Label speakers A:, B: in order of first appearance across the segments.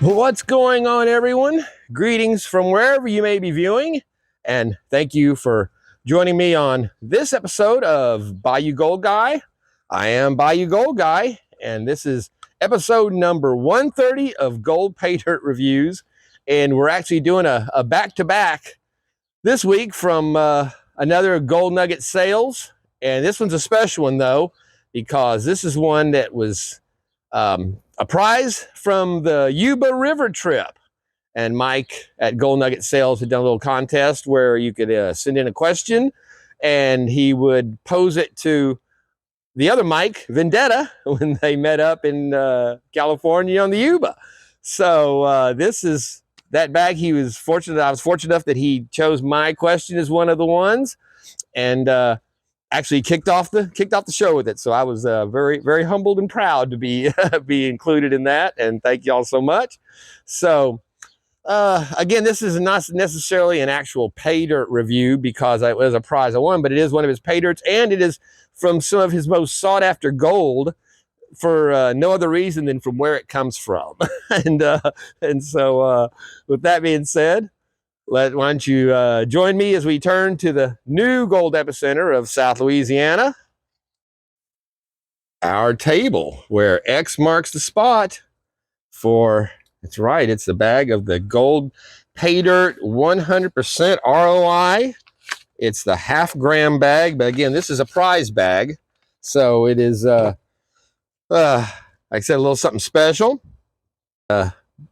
A: What's going on, everyone? Greetings from wherever you may be viewing, and thank you for joining me on this episode of Bayou Gold Guy. I am Bayou Gold Guy, and this is episode number 130 of Gold Paydirt Reviews, and we're actually doing a back-to-back this week from another Gold Nugget Sales, and this one's a special one, though, because this is one that was a prize from the Yuba River trip. And Mike at Gold Nugget Sales had done a little contest where you could send in a question and he would pose it to the other Mike, Vendetta, when they met up in California on the Yuba. So this is that bag. I was fortunate enough that he chose my question as one of the ones, and actually kicked off the show with it. So I was very, very humbled and proud to be be included in that. And thank y'all so much. So again, this is not necessarily an actual Paydirt review because it was a prize I won, but it is one of his Paydirts, and it is from some of his most sought after gold for no other reason than from where it comes from. and so with that being said, why don't you join me as we turn to the new gold epicenter of South Louisiana, our table, where X marks the spot for, that's right, it's the bag of the gold Paydirt 100% ROI. It's the half-gram bag, but again, this is a prize bag, so it is, like I said, a little something special.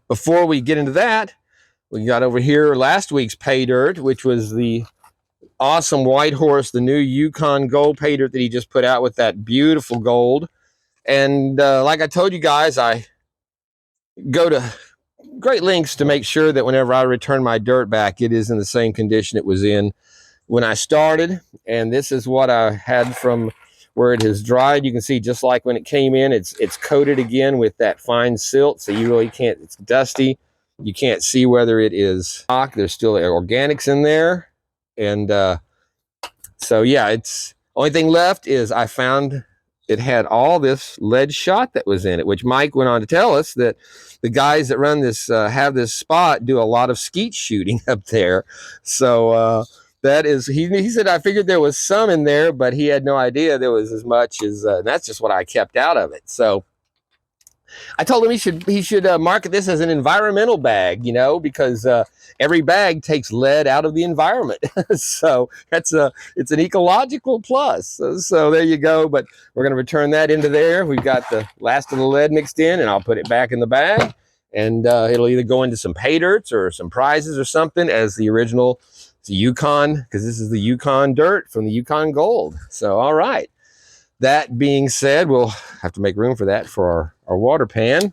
A: Before we get into that, we got over here last week's Paydirt, which was the awesome White Horse, the new Yukon gold Paydirt that he just put out with that beautiful gold. And like I told you guys, I go to great lengths to make sure that whenever I return my dirt back, it is in the same condition it was in when I started. And this is what I had from where it has dried. You can see just like when it came in, it's coated again with that fine silt, so you really can't, it's dusty. You can't see whether it is stock. There's still organics in there. And so, yeah, it's only thing left is I found it had all this lead shot that was in it, which Mike went on to tell us that the guys that run this, have this spot, do a lot of skeet shooting up there. So that is, he said, I figured there was some in there, but he had no idea there was as much as, that's just what I kept out of it. So I told him he should market this as an environmental bag, you know, because every bag takes lead out of the environment. So it's an ecological plus. So there you go. But we're going to return that into there. We've got the last of the lead mixed in, and I'll put it back in the bag. And it'll either go into some Paydirts or some prizes or something as the original Yukon, because this is the Yukon dirt from the Yukon gold. So, all right. That being said, we'll have to make room for that for our water pan.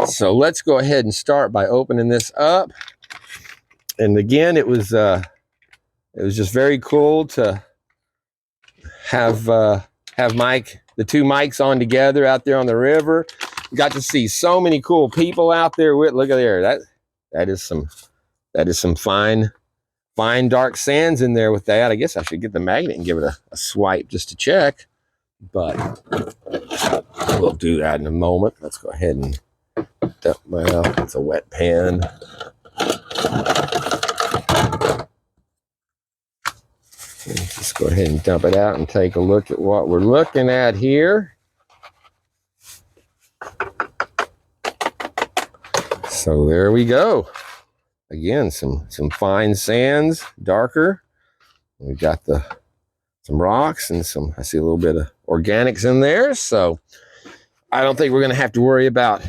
A: So let's go ahead and start by opening this up. And again, it was just very cool to have Mike, the two Mikes on together out there on the river. Got to see so many cool people out there. Look at there, that is some fine dark sands in there with that. I guess I should get the magnet and give it a swipe just to check, but we'll do that in a moment. Let's go ahead and dump, well, it's a wet pan. Let's just go ahead and dump it out and take a look at what we're looking at here. So there we go. Again, some fine sands, darker. We've got some rocks and I see a little bit of organics in there. So I don't think we're going to have to worry about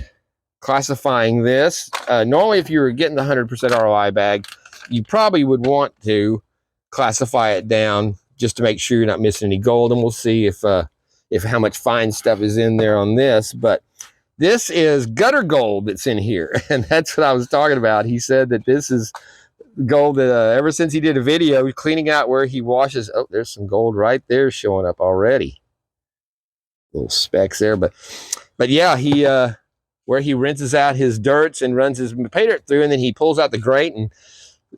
A: classifying this. Normally, if you were getting the 100% ROI bag, you probably would want to classify it down just to make sure you're not missing any gold. And we'll see if how much fine stuff is in there on this. But this is gutter gold that's in here, and that's what I was talking about. He said that this is gold that ever since he did a video cleaning out where he washes. Oh, there's some gold right there showing up already. Little specks there, but yeah, he where he rinses out his dirts and runs his Paydirt through, and then he pulls out the grate and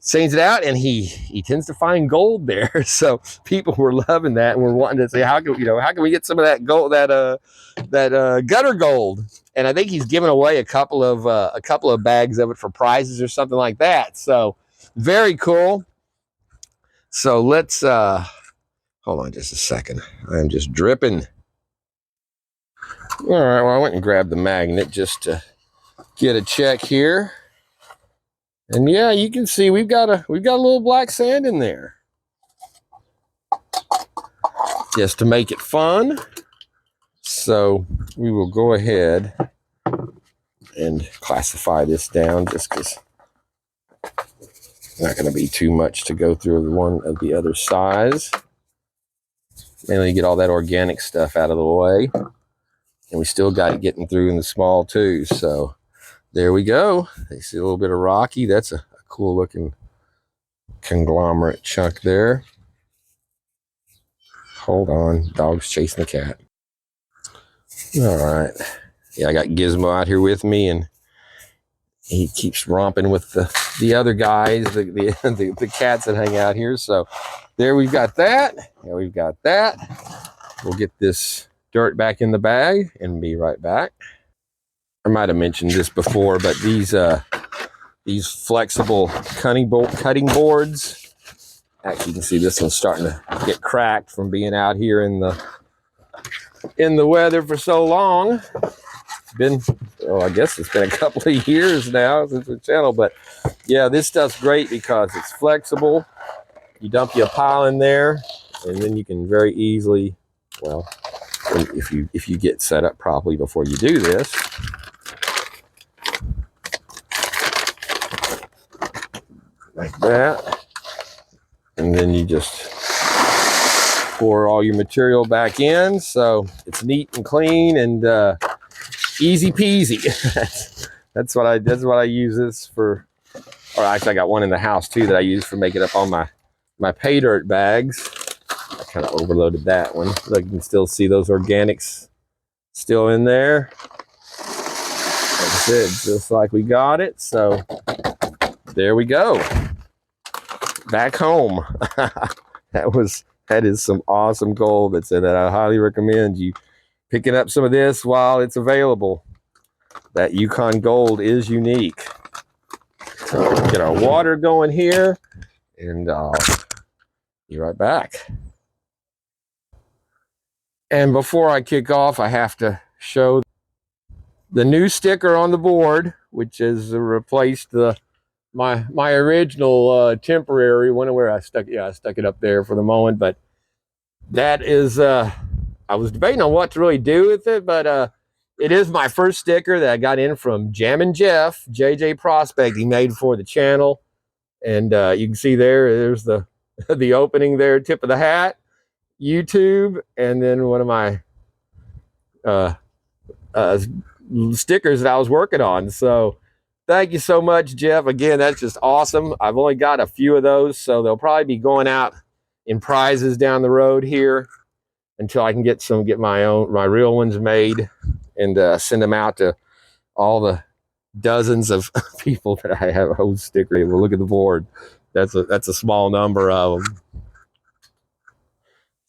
A: stains it out, and he tends to find gold there. So people were loving that and were wanting to say, how can we get some of that gold, that gutter gold? and I think he's giving away a couple of bags of it for prizes or something like that. So very cool. So let's hold on just a second. I'm just dripping. All right, well, I went and grabbed the magnet just to get a check here. And yeah, you can see we've got a little black sand in there. Just to make it fun. So we will go ahead and classify this down just because it's not going to be too much to go through one of the other size. Mainly get all that organic stuff out of the way. And we still got it getting through in the small too. So there we go. You see a little bit of rocky. That's a cool looking conglomerate chunk there. Hold on, dog's chasing the cat. All right. Yeah, I got Gizmo out here with me, and he keeps romping with the other guys, the cats that hang out here. So there we've got that. Yeah, we've got that. We'll get this dirt back in the bag and be right back. I might have mentioned this before, but these flexible cutting boards. Actually, you can see this one's starting to get cracked from being out here in the weather for so long. It's been, I guess it's been a couple of years now since the channel, but yeah, this stuff's great because it's flexible. You dump your pile in there, and then you can very easily, well, if you get set up properly before you do this, like that. And then you just pour all your material back in. So it's neat and clean and easy peasy. that's what I use this for. Or actually I got one in the house too that I use for making up all my Paydirt bags. I kind of overloaded that one. Look, you can still see those organics still in there. Like I said, just like we got it. So there we go. Back home. That is some awesome gold that's in that. I highly recommend you picking up some of this while it's available. That Yukon gold is unique. So we'll get our water going here, and I'll be right back. And before I kick off, I have to show the new sticker on the board, which has replaced my original temporary one where I stuck it up there for the moment. But that is I was debating on what to really do with it, but it is my first sticker that I got in from Jammin' Jeff JJ Prospecting, made for the channel. And you can see there's the the opening there, tip of the hat, YouTube, and then one of my stickers that I was working on. So thank you so much, Jeff. Again, that's just awesome. I've only got a few of those, so they'll probably be going out in prizes down the road here until I can get my real ones made and send them out to all the dozens of people that I have a whole sticker. Well, look at the board. That's a small number of them.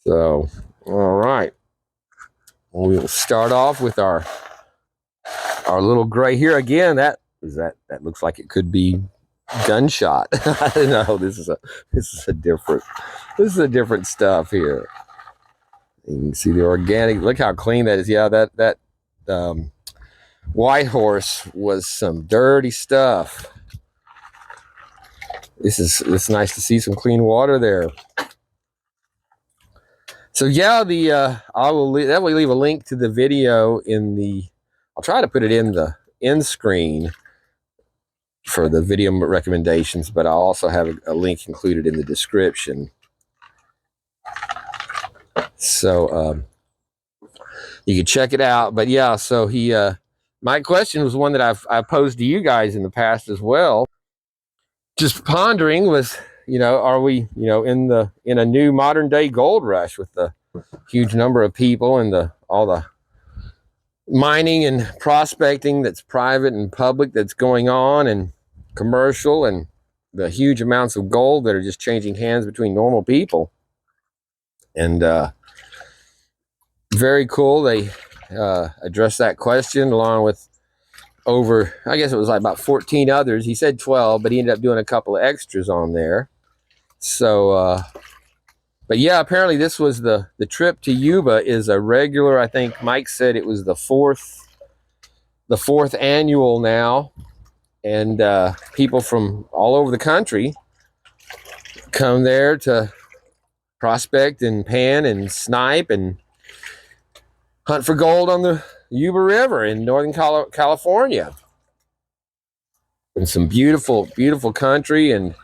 A: So, all right. We'll start off with our little gray here. Again, that looks like it could be gunshot. I don't know. This is a different stuff here. You can see the organic. Look how clean that is. Yeah, that White Horse was some dirty stuff. It's nice to see some clean water there. So yeah, I will leave a link to the video I'll try to put it in the end screen for the video recommendations, but I'll also have a link included in the description. So you can check it out. But yeah, so my question was one that I've posed to you guys in the past as well. Just pondering was, are we, in a new modern day gold rush with the huge number of people and all the mining and prospecting that's private and public that's going on, and commercial, and the huge amounts of gold that are just changing hands between normal people. And very cool. addressed that question along with over, I guess it was like about 14 others. He said 12, but he ended up doing a couple of extras on there. So, but yeah, apparently this was the trip to Yuba is a regular. I think Mike said it was the fourth annual now, and people from all over the country come there to prospect and pan and snipe and hunt for gold on the Yuba River in Northern California. And some beautiful, beautiful country. And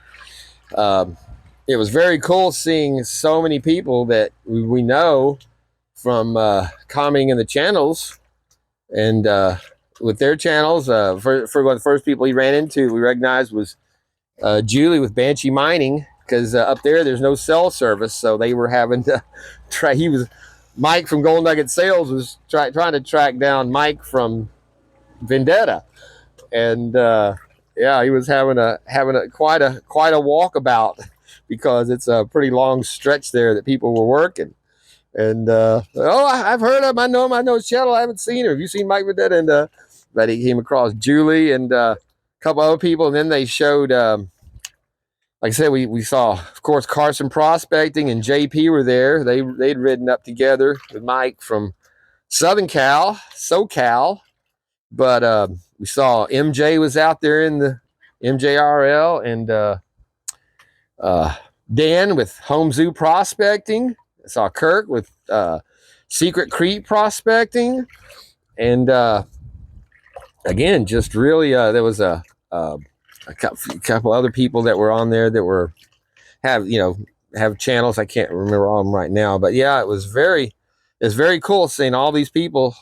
A: it was very cool seeing so many people that we know from commenting in the channels. And with their channels, for one of the first people he ran into, we recognized was Julie with Banshee Mining, because up there's no cell service, so they were having to try. Mike from Gold Nugget Sales was trying to track down Mike from Vendetta, and yeah, he was having quite a walkabout, because it's a pretty long stretch there that people were working. And I've heard of him. I know him. I know his channel. I haven't seen him. Have you seen Mike Vendetta? And but he came across Julie and a couple other people, and then they showed. Like I said, we saw, of course, Carson Prospecting and JP were there. They'd ridden up together with Mike from Southern Cal, SoCal. But we saw MJ was out there in the MJRL, and Dan with Home Zoo Prospecting. I saw Kirk with Secret Creek Prospecting. And again, just really, there was a couple other people that were on there that have channels. I can't remember all of them right now, but yeah, it was very cool seeing all these people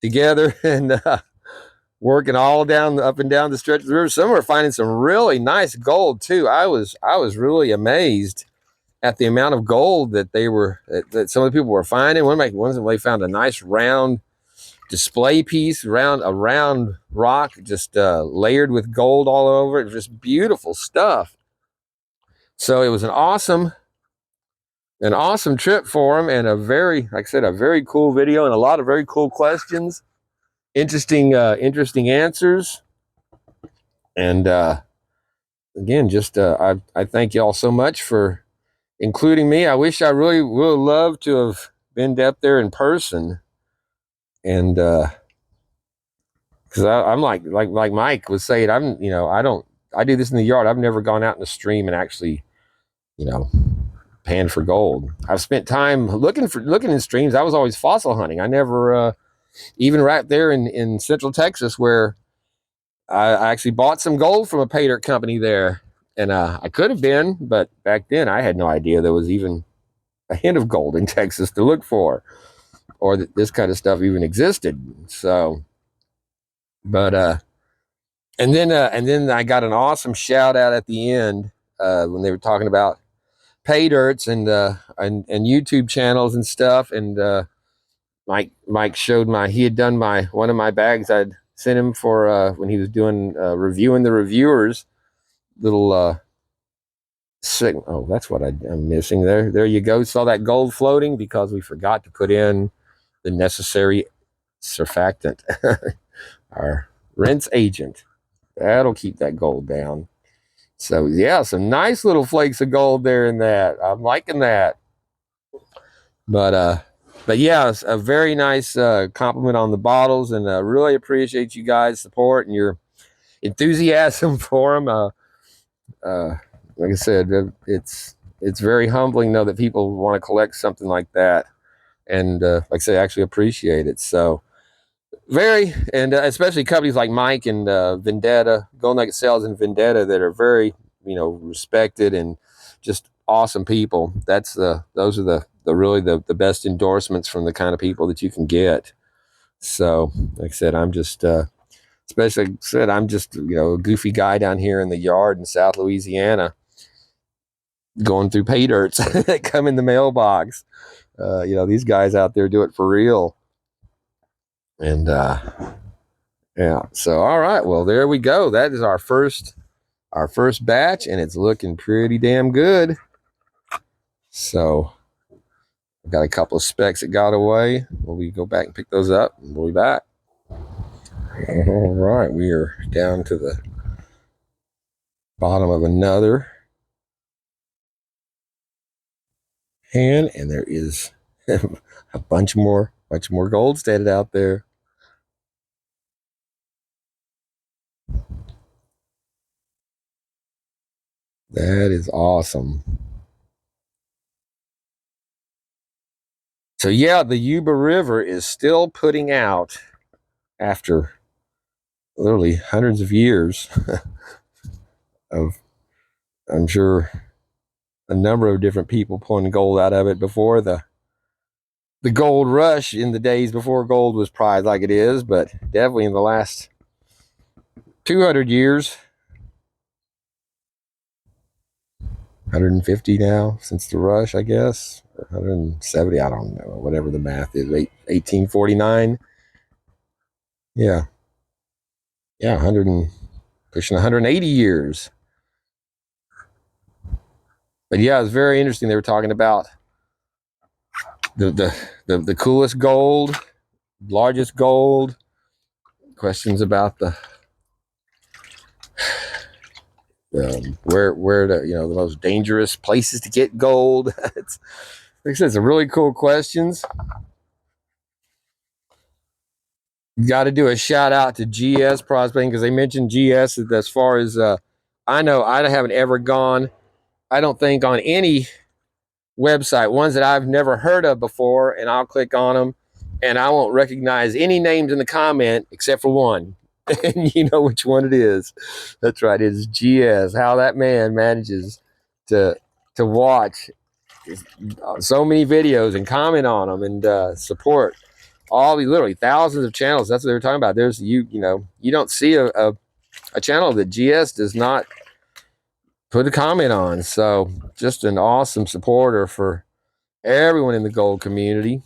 A: together and working all up and down the stretch of the river. Some were finding some really nice gold too. I was really amazed at the amount of gold that that some of the people were finding. One of them, they found a nice round display piece, a round rock, just layered with gold all over it. Just beautiful stuff. So it was an awesome trip for him, and like I said, a very cool video and a lot of very cool questions, interesting answers. And again, just I thank you all so much for including me. I wish I really would love to have been up there in person. And because I'm like Mike was saying, I do this in the yard. I've never gone out in the stream and actually, pan for gold. I've spent time looking in streams. I was always fossil hunting. I never, even right there in Central Texas, where I actually bought some gold from a Paydirt company there, and I could have been, but back then I had no idea there was even a hint of gold in Texas to look for, or that this kind of stuff even existed. So, but and then I got an awesome shout out at the end when they were talking about Paydirts and YouTube channels and stuff. And Mike showed he had done one of my bags I'd sent him for when he was doing reviewing the reviewers. Little oh, that's what I'm missing there. There you go. Saw that gold floating because we forgot to put in the necessary surfactant, our rinse agent. That'll keep that gold down. So yeah, some nice little flakes of gold there in that. I'm liking that. But yeah, it's a very nice compliment on the bottles, and really appreciate you guys' support and your enthusiasm for them. Like I said, it's very humbling to know that people want to collect something like that, and like I say, actually appreciate it. So especially companies like Mike and Vendetta, Gold Nugget Sales and Vendetta, that are very respected and just awesome people. Those are the really the best endorsements from the kind of people that you can get. So like I said, I'm just especially said I'm just a goofy guy down here in the yard in South Louisiana, going through Paydirts that come in the mailbox. These guys out there do it for real. And yeah, so all right, well, there we go. That is our first batch, and it's looking pretty damn good. So I've got a couple of specks that got away. We'll go back and pick those up, and we'll be back. All right, we are down to the bottom of another pan, and there is a bunch more gold standing out there. That is awesome. So yeah, the Yuba River is still putting out, after literally hundreds of years of, I'm sure, a number of different people pulling gold out of it before the gold rush in the days before gold was prized like it is, but definitely in the last 200 years, 150 now since the rush, I guess, or 170, I don't know, whatever the math is, 1849. Yeah, 100 and pushing 180 years. But yeah, it's very interesting. They were talking about the coolest gold, largest gold. Questions about the where the the most dangerous places to get gold. It's like I said, it's a really cool questions. Got to do a shout out to GS Prospecting because they mentioned GS as far as I know. I haven't ever gone, I don't think, on any website, ones that I've never heard of before, and I'll click on them and I won't recognize any names in the comment except for one. And you know which one it is. That's right, it is GS. How that man manages to watch so many videos and comment on them and support all the literally thousands of channels. That's what they were talking about. There's you don't see a channel that GS does not put a comment on. So just an awesome supporter for everyone in the gold community,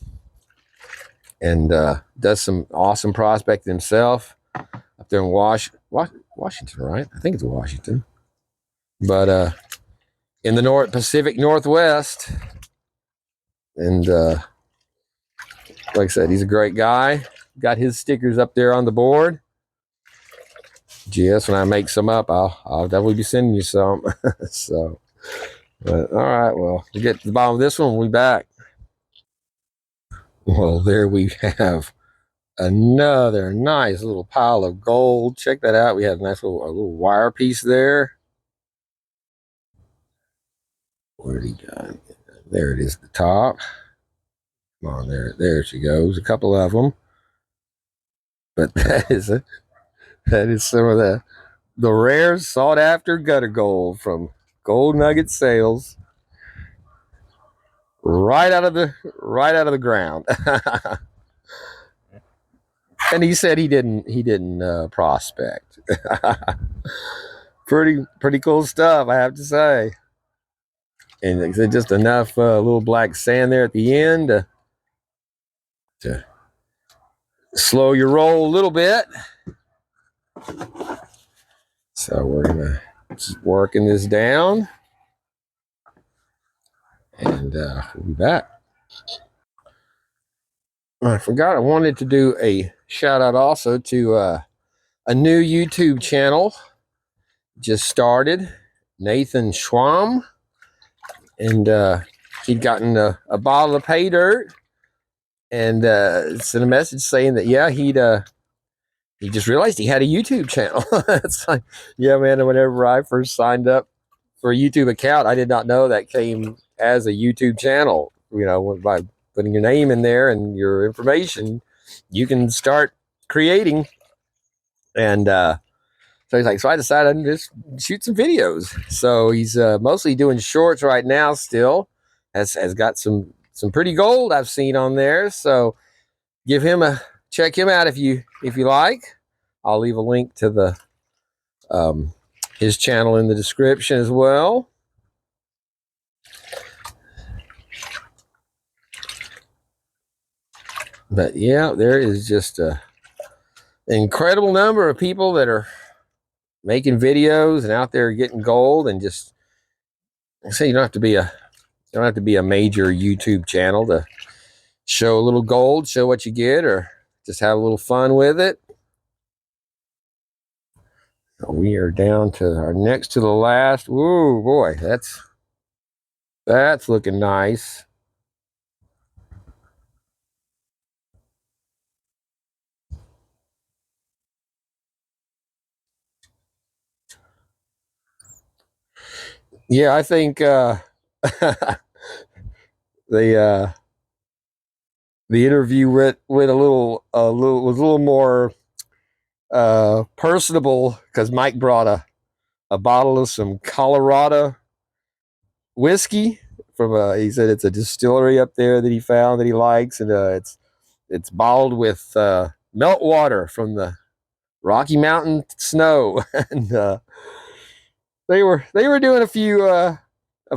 A: and does some awesome prospecting himself up there in Washington, right? I think it's Washington, but in the Pacific Northwest. And like I said, he's a great guy. Got his stickers up there on the board. GS, when I make some up, I'll definitely be sending you some. So, but all right, well, we'll get to the bottom of this one. We'll be back. Well, there we have another nice little pile of gold. Check that out. We have a nice little wire piece there. Where did he go? There it is at the top. Come on, there she goes. A couple of them. But that is some of the rare sought after gutter gold from Gold Nugget Sales. Right out of the ground. And he said he didn't prospect. Pretty cool stuff, I have to say. And just enough little black sand there at the end to slow your roll a little bit. So we're gonna just working this down, and we'll be back. I forgot I wanted to do a shout out also to a new YouTube channel just started, Nathan Schwamm, and he'd gotten a bottle of Paydirt and sent a message saying that he just realized he had a YouTube channel. It's like, yeah, man. And whenever I first signed up for a YouTube account, I did not know that came as a YouTube channel. By putting your name in there and your information, you can start creating. And so he's like, so I decided I'd just shoot some videos. So he's mostly doing shorts right now. Still has got some pretty gold I've seen on there. So check him out if you like. I'll leave a link to the his channel in the description as well. But yeah, there is just an incredible number of people that are making videos and out there getting gold. And just, I say, you don't have to be a don't have to be a major YouTube channel to show a little gold, show what you get, or just have a little fun with it. So we are down to our next to the last. Ooh, boy, that's looking nice. Yeah, I think the interview went a little was a little more personable because Mike brought a bottle of some Colorado whiskey from he said it's a distillery up there that he found that he likes, and it's bottled with melt water from the Rocky Mountain snow. And they were doing a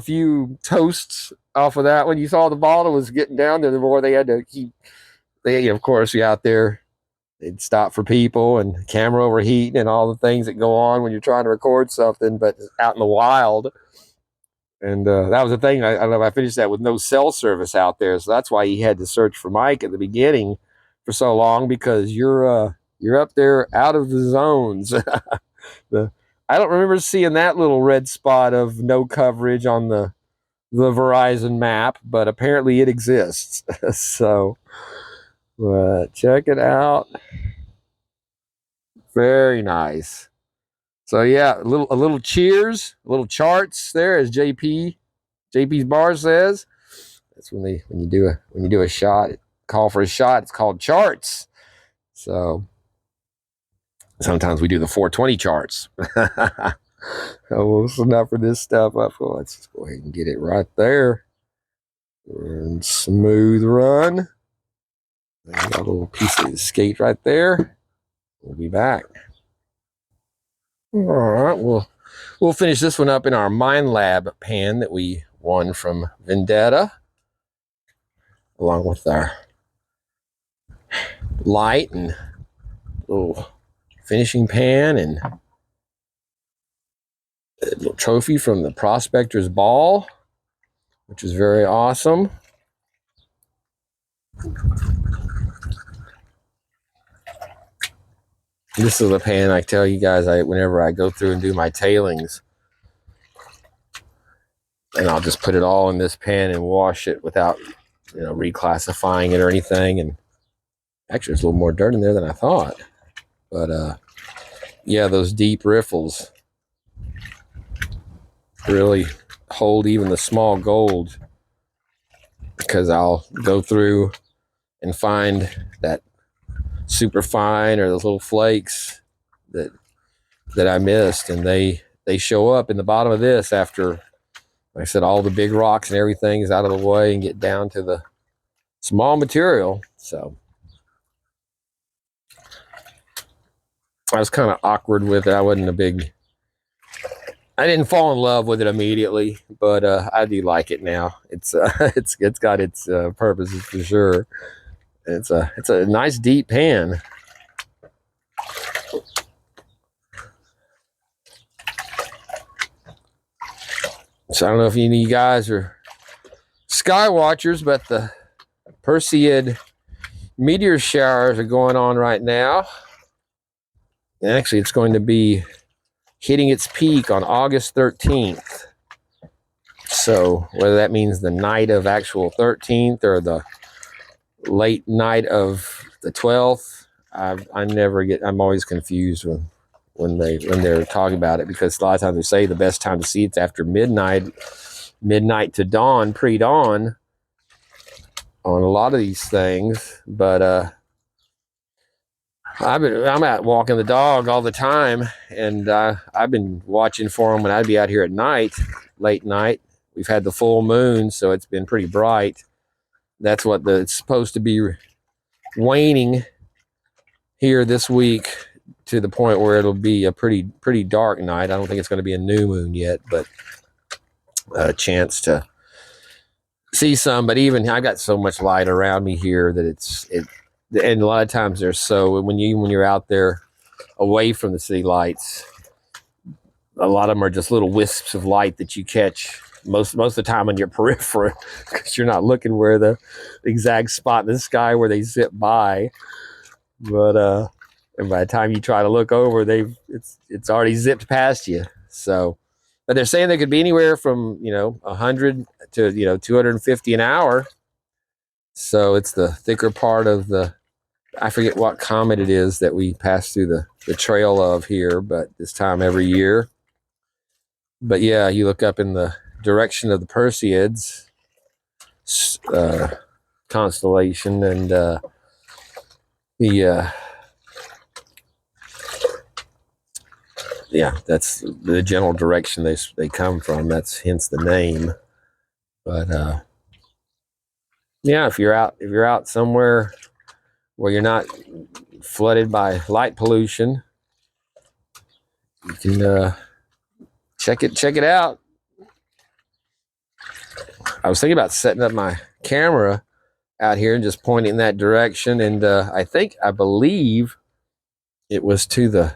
A: few toasts off of that. When you saw the bottle was getting down there, the more they had to keep. They, of course, you out there, they'd stop for people and camera overheating and all the things that go on when you're trying to record something, but out in the wild. And that was the thing. I don't know if I finished that with no cell service out there, so that's why he had to search for Mike at the beginning for so long, because you're up there out of the zones. I don't remember seeing that little red spot of no coverage on the Verizon map, but apparently it exists. So check it out. Very nice. So yeah, a little cheers, a little charts there, as JP's bar says. That's when you do a shot, call for a shot, it's called charts. So sometimes we do the 420 charts. Well, enough for this stuff up. Well, let's just go ahead and get it right there. And smooth run. Got a little piece of the skate right there. We'll be back. All right, we'll finish this one up in our Mind Lab pan that we won from Vendetta, along with our light and little finishing pan and a little trophy from the Prospector's Ball, which is very awesome. This is a pan I tell you guys, whenever I go through and do my tailings, and I'll just put it all in this pan and wash it without, reclassifying it or anything. And actually, there's a little more dirt in there than I thought. But yeah, those deep riffles really hold even the small gold, because I'll go through and find that super fine or those little flakes that I missed, and they show up in the bottom of this after, like I said, all the big rocks and everything is out of the way and get down to the small material. So I was kind of awkward with it. I didn't fall in love with it immediately, but I do like it now. It's got its purposes for sure. It's a nice deep pan. So I don't know if any of you guys are sky watchers, but the Perseid meteor showers are going on right now. And actually, it's going to be hitting its peak on August 13th. So whether that means the night of actual 13th or the late night of the 12th, I'm always confused when they're talking about it, because a lot of times they say the best time to see it's after midnight to dawn, pre-dawn on a lot of these things. But I'm out walking the dog all the time, and I've been watching for them when I'd be out here at night, late night. We've had the full moon, so it's been pretty bright. That's what it's supposed to be waning here this week, to the point where it'll be a pretty dark night. I don't think it's going to be a new moon yet, but a chance to see some. But even I've got so much light around me here that and a lot of times when you're out there away from the city lights, a lot of them are just little wisps of light that you catch most of the time on your peripheral, because you're not looking where the exact spot in the sky where they zip by. But and by the time you try to look over, it's already zipped past you. So, but they're saying they could be anywhere from 100 to 250 an hour. So it's the thicker part of the, I forget what comet it is that we pass through the trail of here, but this time every year. But yeah, you look up in the direction of the Perseids constellation, and the yeah, that's the general direction they come from. That's hence the name. But yeah, if you're out somewhere where you're not flooded by light pollution, you can check it out. I was thinking about setting up my camera out here and just pointing in that direction, and I believe it was to the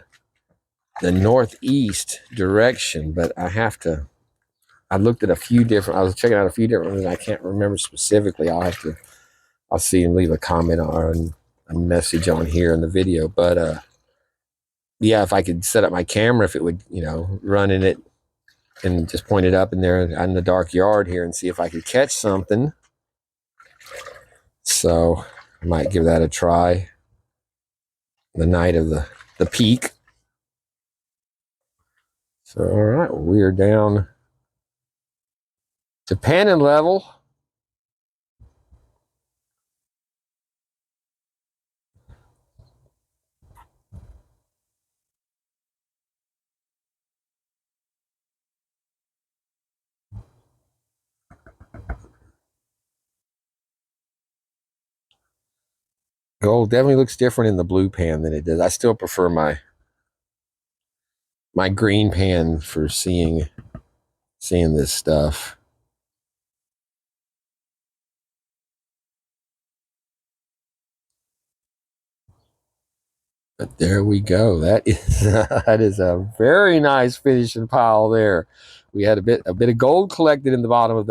A: northeast direction, but I looked at a few different, I was checking out a few different ones, and I can't remember specifically. I'll see and leave a comment or a message on here in the video. But yeah, if I could set up my camera, if it would, run in it and just point it up in there in the dark yard here and see if I could catch something. So I might give that a try the night of the peak. So, all right, we're down to panning level. Gold definitely looks different in the blue pan than it does. I still prefer my green pan for seeing this stuff. But there we go. That is a very nice finishing pile there. We had a bit of gold collected in the bottom of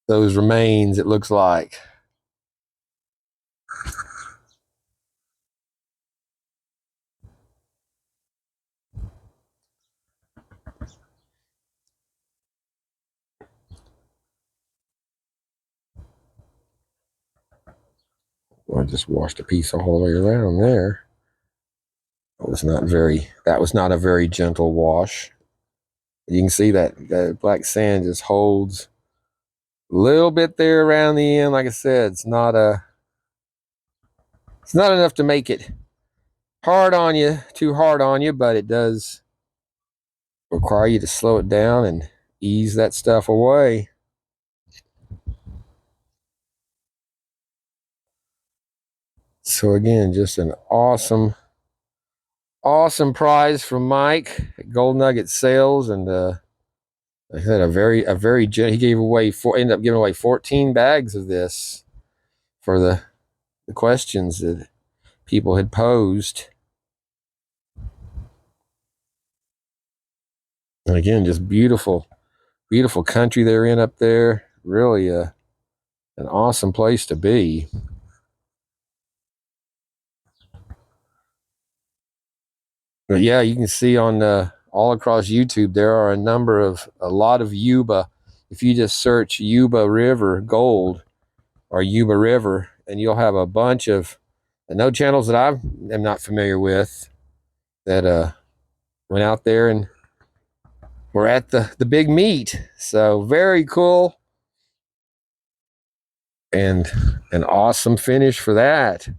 A: those remains, it looks like. Well, I just washed a piece all the way around there. That was not a very gentle wash. You can see that black sand just holds a little bit there around the end. Like I said, it's not enough to make it too hard on you, but it does require you to slow it down and ease that stuff away. So again, just an awesome prize from Mike at Gold Nugget Sales, and I had he ended up giving away 14 bags of this for the questions that people had posed. And again, just beautiful country they're in up there. Really an awesome place to be. But yeah, you can see on all across YouTube, there are a lot of Yuba. If you just search Yuba River Gold or Yuba River, and you'll have a bunch of no channels that I am not familiar with that went out there and were at the big meet. So very cool, and an awesome finish for that.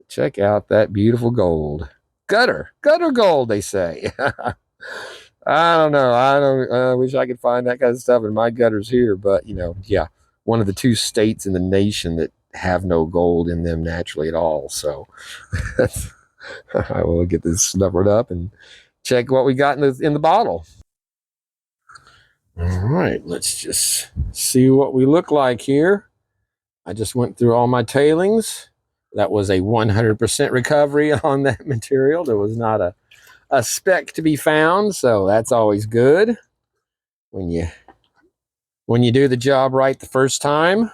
A: Check out that beautiful gold. Gutter gold, they say. I don't know. I wish I could find that kind of stuff in my gutters here, but yeah, one of the 2 states in the nation that have no gold in them naturally at all. So I will get this numbered up and check what we got in the bottle. All right, let's just see what we look like here. I just went through all my tailings. That was a 100% recovery on that material. There was not a speck to be found, so that's always good. when you do the job right the first time.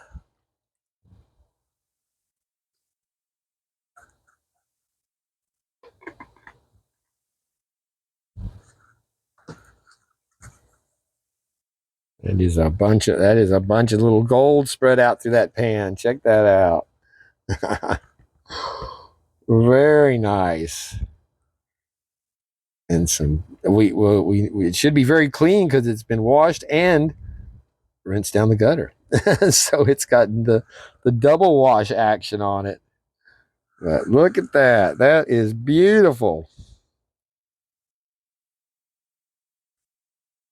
A: That is a bunch of little gold spread out through that pan. Check that out. Very nice. And some it should be very clean because it's been washed and rinsed down the gutter. So it's got the double wash action on it. But look at that. That is beautiful.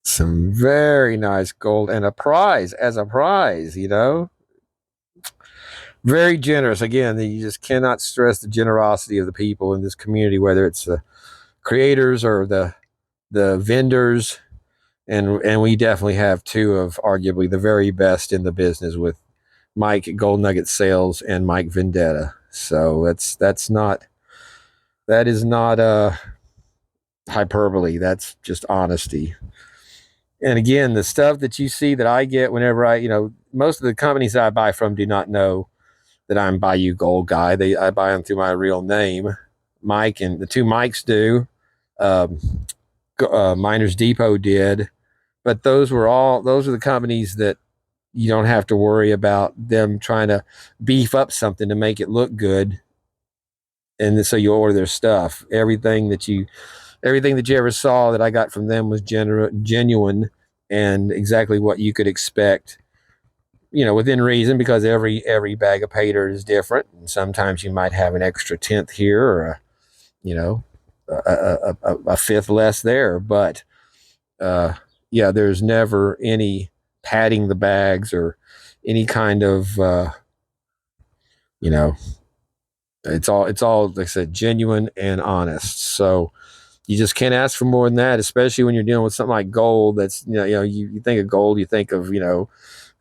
A: Some very nice gold and a prize as a prize, you know. Very generous. Again, you just cannot stress the generosity of the people in this community, whether it's the creators or the vendors. And we definitely have two of arguably the very best in the business with Mike at Gold Nugget Sales and Mike Vendetta. So that is not hyperbole. That's just honesty. And again, the stuff that you see that I get whenever most of the companies that I buy from do not know that I'm Bayou Gold guy. I buy them through my real name, Mike, and the two Mikes do. Miners Depot did, but those are the companies that you don't have to worry about them trying to beef up something to make it look good. And so you order their stuff. Everything that you ever saw that I got from them was genuine and exactly what you could expect, within reason, because every bag of Paydirt is different. And sometimes you might have an extra tenth here or a fifth less there. But there's never any padding the bags or any kind of it's all like I said, genuine and honest. So you just can't ask for more than that, especially when you're dealing with something like gold. That's you think of gold, you think of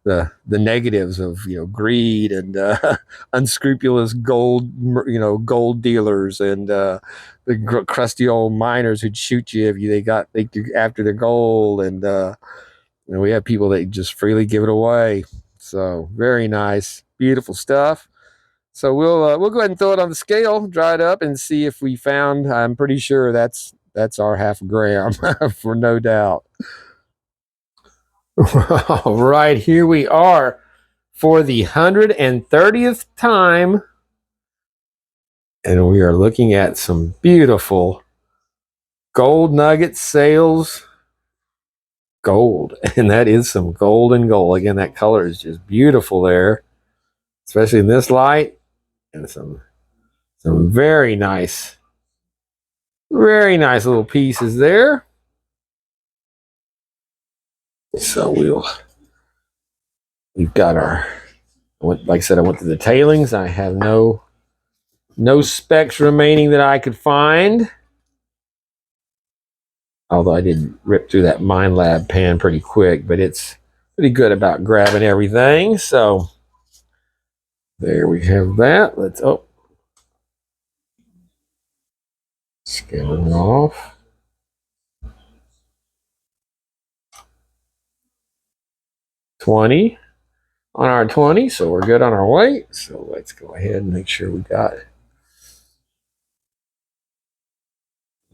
A: the negatives of greed and unscrupulous gold dealers and the crusty old miners who'd shoot you if they after their gold, and we have people that just freely give it away. So very nice, beautiful stuff. So we'll go ahead and throw it on the scale, dry it up, and see if we found. I'm pretty sure that's our half a gram for no doubt. All right, here we are for the 130th time, and we are looking at some beautiful Gold Nugget Sales gold, and that is some golden gold. Again, that color is just beautiful there, especially in this light, and some very nice little pieces there. So we've got like I said, I went to the tailings. I have no specks remaining that I could find. Although I did rip through that Mine Lab pan pretty quick, but it's pretty good about grabbing everything. So there we have that. Let's scaling off. 20 on our 20, so we're good on our weight. So let's go ahead and make sure we got it.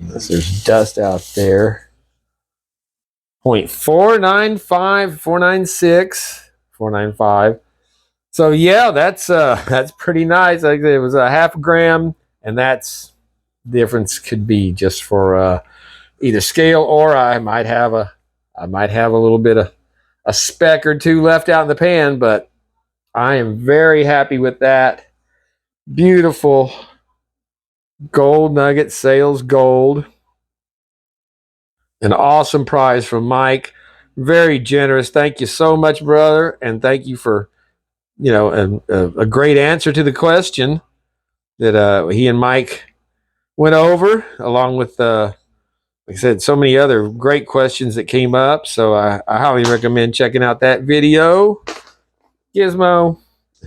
A: Unless there's dust out there. 0.495, 496, 495. So yeah, that's pretty nice. Like it was a half a gram, and that's difference could be just for either scale, or I might have a little bit of a speck or two left out in the pan, but I am very happy with that. Beautiful Gold Nugget Sales gold. An awesome prize from Mike. Very generous. Thank you so much, brother, and thank you for a great answer to the question that he and Mike went over, along with like I said, so many other great questions that came up. So I highly recommend checking out that video. Gizmo,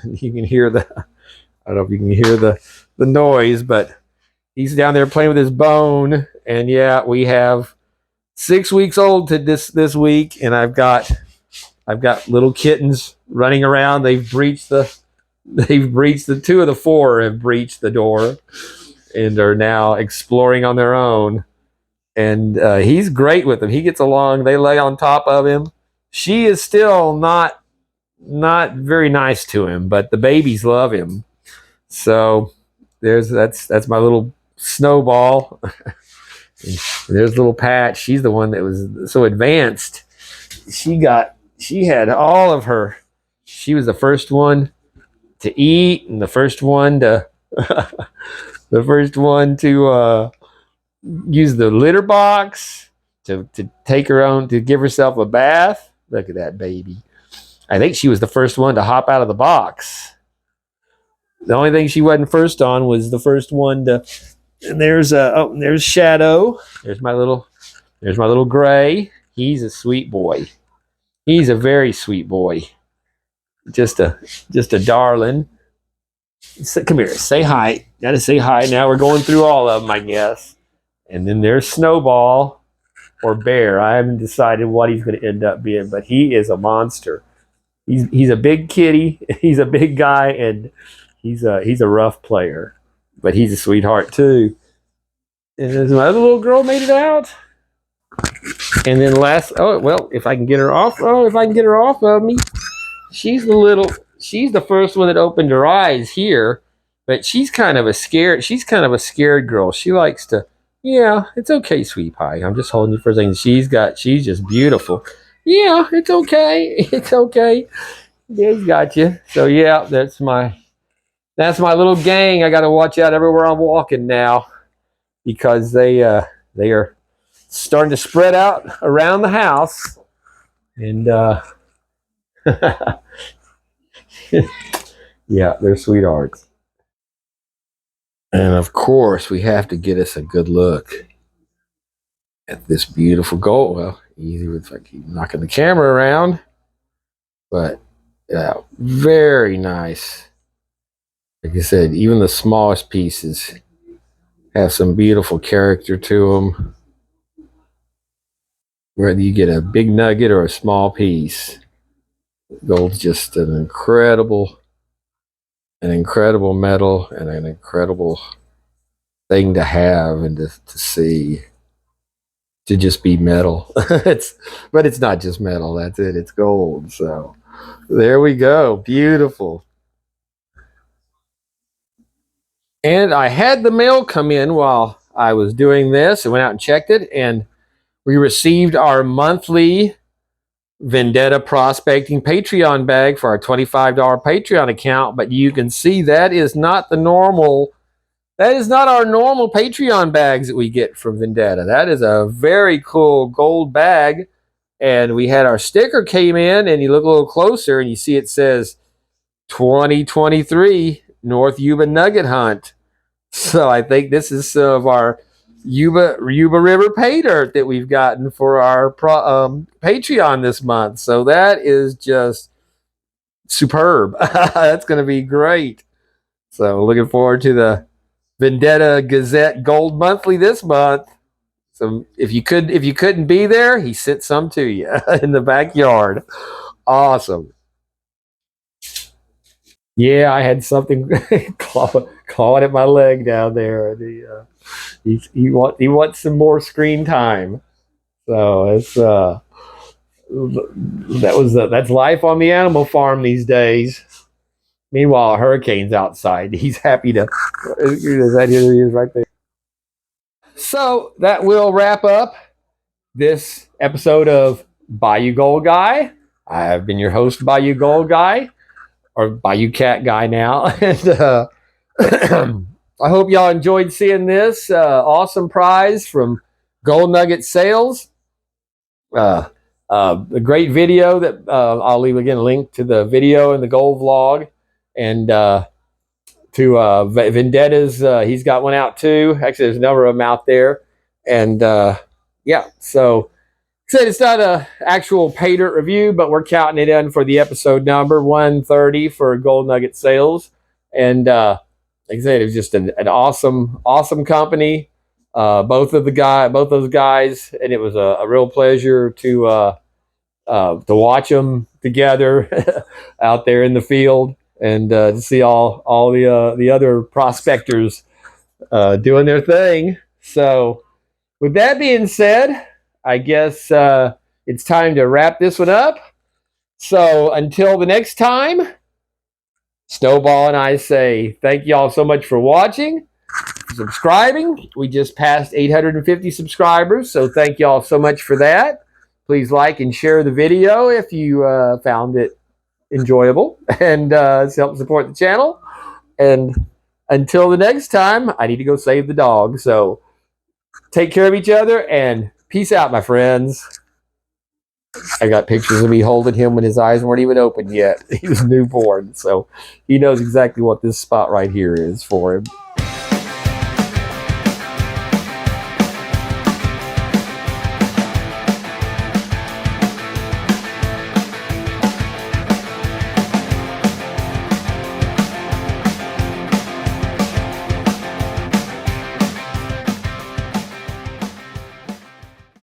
A: you can hear I don't know if you can hear the noise, but he's down there playing with his bone. And yeah, we have 6 weeks old to this week, and I've got little kittens running around. They've breached the two of the four have breached the door and are now exploring on their own. And he's great with them. He gets along. They lay on top of him. She is still not very nice to him, but the babies love him. So that's my little Snowball. There's little Pat. She's the one that was so advanced. She had all of her. She was the first one to eat and the first one to use the litter box, to take her own, to give herself a bath. Look at that baby. I think she was the first one to hop out of the box. The only thing she wasn't first on was the first one to. And there's Shadow. There's my little Gray. He's a sweet boy. He's a very sweet boy. Just a darling. So, come here, say hi. Gotta say hi. Now we're going through all of them, I guess. And then there's Snowball or Bear. I haven't decided what he's going to end up being, but he is a monster. He's a big kitty. He's a big guy, and he's a rough player, but he's a sweetheart too. And my other little girl made it out. And then if I can get her off. Oh, if I can get her off of me. She's the first one that opened her eyes here, but she's kind of a scared girl. She likes to, yeah, it's okay, sweet pie. I'm just holding you for a second. She's just beautiful. Yeah, it's okay. It's okay. He's got you. So yeah, that's my little gang. I got to watch out everywhere I'm walking now, because they are starting to spread out around the house, and yeah, they're sweethearts. And of course, we have to get us a good look at this beautiful gold. Well, easy with like knocking the camera around, but yeah, very nice. Like I said, even the smallest pieces have some beautiful character to them. Whether you get a big nugget or a small piece, gold's just an incredible metal and an incredible thing to have and to see. To just be metal. But it's not just metal. That's it. It's gold. So there we go. Beautiful. And I had the mail come in while I was doing this. I went out and checked it, and we received our monthly Vendetta Prospecting Patreon bag for our $25 Patreon account. But you can see that is not our normal Patreon bags that we get from Vendetta. That is a very cool gold bag. And we had our sticker came in, and you look a little closer and you see it says 2023 North Yuba Nugget Hunt. So I think this is some of our Yuba River Paydirt that we've gotten for our Patreon this month. So that is just superb. That's going to be great. So looking forward to the Vendetta Gazette Gold Monthly this month. So if you couldn't be there, he sent some to you in the backyard. Awesome. Yeah, I had something clawing at my leg down there. He wants some more screen time. So it's that's life on the animal farm these days. Meanwhile, a hurricane's outside. He's happy to. Here he is right there. So that will wrap up this episode of Bayou Gold Guy. I have been your host, Bayou Gold Guy, or Bayou Cat Guy now. And I hope y'all enjoyed seeing this awesome prize from Gold Nugget Sales. A great video that I'll leave again a link to the video and the gold vlog, and to Vendetta's. He's got one out too. Actually, there's a number of them out there, and yeah. So said it's not an actual Paydirt review, but we're counting it in for the episode number 130 for Gold Nugget Sales. And like I said, it was just an awesome company. both those guys, and it was a real pleasure to watch them together out there in the field, and to see all the other prospectors doing their thing. So, with that being said, I guess it's time to wrap this one up. So, until the next time, Snowball and I say thank you all so much for watching, subscribing. We just passed 850 subscribers, so thank you all so much for that. Please like and share the video if you found it enjoyable, and help support the channel. And until the next time, I need to go save the dog. So take care of each other, and peace out, my friends. I got pictures of me holding him when his eyes weren't even open yet. He was newborn, so he knows exactly what this spot right here is for him.